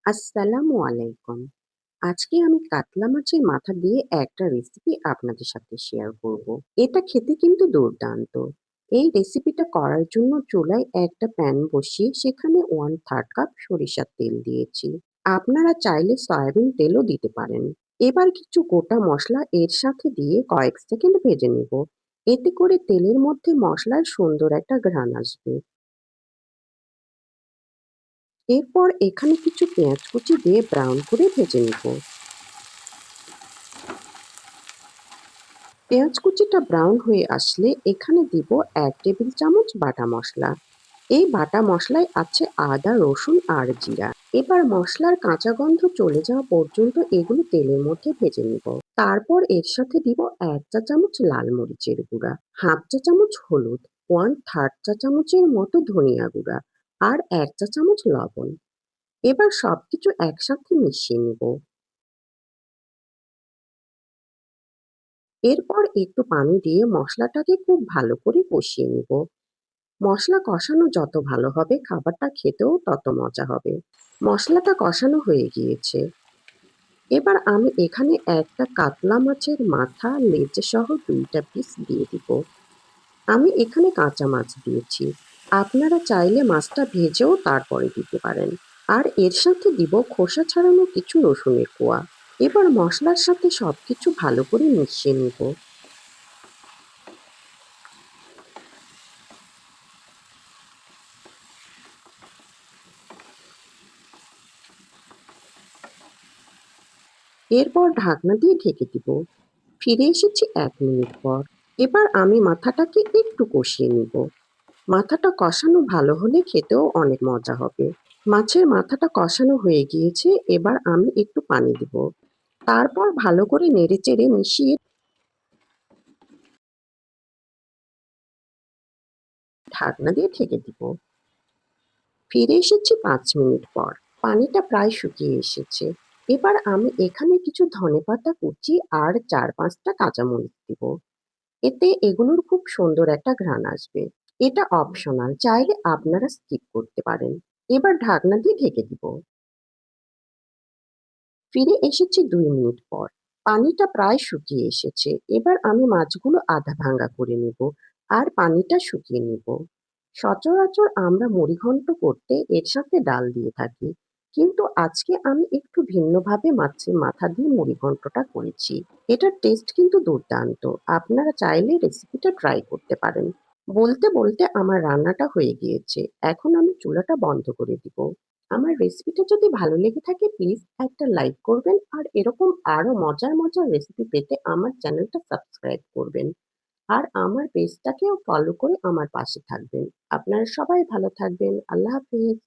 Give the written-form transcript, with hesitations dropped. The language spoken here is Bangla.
আসসালামু আলাইকুম। আজকে আমি কাতলা মাছের মাথা দিয়ে একটা রেসিপি আপনাদের সাথে শেয়ার করব। এটা খেতে কিন্তু দুর্দান্ত। এই রেসিপিটা করার জন্য চুলায় একটা প্যান বসিয়ে সেখানে 1/3 কাপ সরিষার তেল দিয়েছি। আপনারা চাইলে সয়াবিন তেলও দিতে পারেন। এবার কিছু গোটা মসলা এর সাথে দিয়ে কয়েক সেকেন্ড ভেজে নিব। এতে করে তেলের মধ্যে মসলার সুন্দর একটা ঘ্রাণ আসবে। এরপর এখানে কিছু পেঁয়াজ কুচি দিয়ে ব্রাউন করে ভেজে নিব। পেঁয়াজ কুচিটা ব্রাউন হয়ে আসলে এখানে দিব 1 টেবিল চামচ বাটা মসলা। এই বাটা মসলায় আছে আদা, রসুন আর জিরা। এবার মসলার কাঁচা গন্ধ চলে যাওয়া পর্যন্ত এগুলো তেলের মধ্যে ভেজে নিব। তারপর এর সাথে দিব 1 চা চামচ লাল মরিচের গুঁড়া, হাফ চা চামচ হলুদ, 1/3 চা চামচের মতো ধনিয়া গুঁড়া আর 1 চা চামচ লবণ। এবার সবকিছু একসাথে মিশিয়ে নিব। এরপর একটু পানি দিয়ে মশলাটাকে খুব ভালো করে কষিয়ে নিব। মসলা কষানো যত ভালো হবে খাবারটা খেতেও তত মজা হবে। মসলাটা কষানো হয়ে গিয়েছে। এবার আমি এখানে একটা কাতলা মাছের মাথা লেজ সহ 2টা পিস দিয়ে দিব। আমি এখানে কাঁচা মাছ দিয়েছি। আপনারা চাইলে মাছটা ভেজেও তারপরে দিতে পারেন। আর এর সাথে দিব খোসা ছাড়ানো কিছু রসুনের কোয়া। এবার মশলার সাথে সবকিছু ভালো করে মিশিয়ে নিব। এরপর ঢাকনা দিয়ে ঢেকে দিব। ফিরে এসেছি 1 মিনিট পর। এবার আমি মাথাটাকে একটু কষিয়ে নিব। মাথাটা কষানো ভালো হলে খেতেও অনেক মজা হবে। মাছের মাথাটা কষানো হয়ে গিয়েছে, এবার আমি একটু পানি দিব। তারপর ভালো করে নেড়েচেড়ে মিশিয়ে ঢাকনা দিয়ে ঢেকে দিব। ফিরে এসেছি 5 মিনিট পর। পানিটা প্রায় শুকিয়ে এসেছে। এবার আমি এখানে কিছু ধনেপাতা কুচি আর 4-5টা কাঁচামরিচ দিব। এতে এগুলোর খুব সুন্দর একটা ঘ্রাণ আসবে। এটা অপশনাল, চাইলে আপনারা স্কিপ করতে পারেন। এবার ঢাকনা দিয়ে ঢেকে দিব। ফিরে এসেছি 2 মিনিট পর। পানিটা প্রায় শুকিয়ে এসেছে। এবার আমি মাছগুলো আধা ভাঙা করে নেব আর পানিটা শুকিয়ে নেব। সচরাচর আমরা মুড়িঘন্ট করতে এর সাথে ডাল দিয়ে থাকি, কিন্তু আজকে আমি একটু ভিন্নভাবে মাছের মাথা দিয়ে মুড়িঘন্টটা করেছি। এটার টেস্ট কিন্তু দুর্দান্ত। আপনারা চাইলে রেসিপিটা ট্রাই করতে পারেন। বলতে বলতে আমার রান্নাটা হয়ে গিয়েছে। এখন আমি চুলাটা বন্ধ করে দিব। আমার রেসিপিটা যদি ভালো লেগে থাকে প্লিজ একটা লাইক করবেন আর এরকম আরো মজার মজার রেসিপি পেতে আমার চ্যানেলটা সাবস্ক্রাইব করবেন। আর আমার পেজটাকেও ফলো করে আমার পাশে থাকবেন। আপনারা সবাই ভালো থাকবেন। আল্লাহ হাফেজ।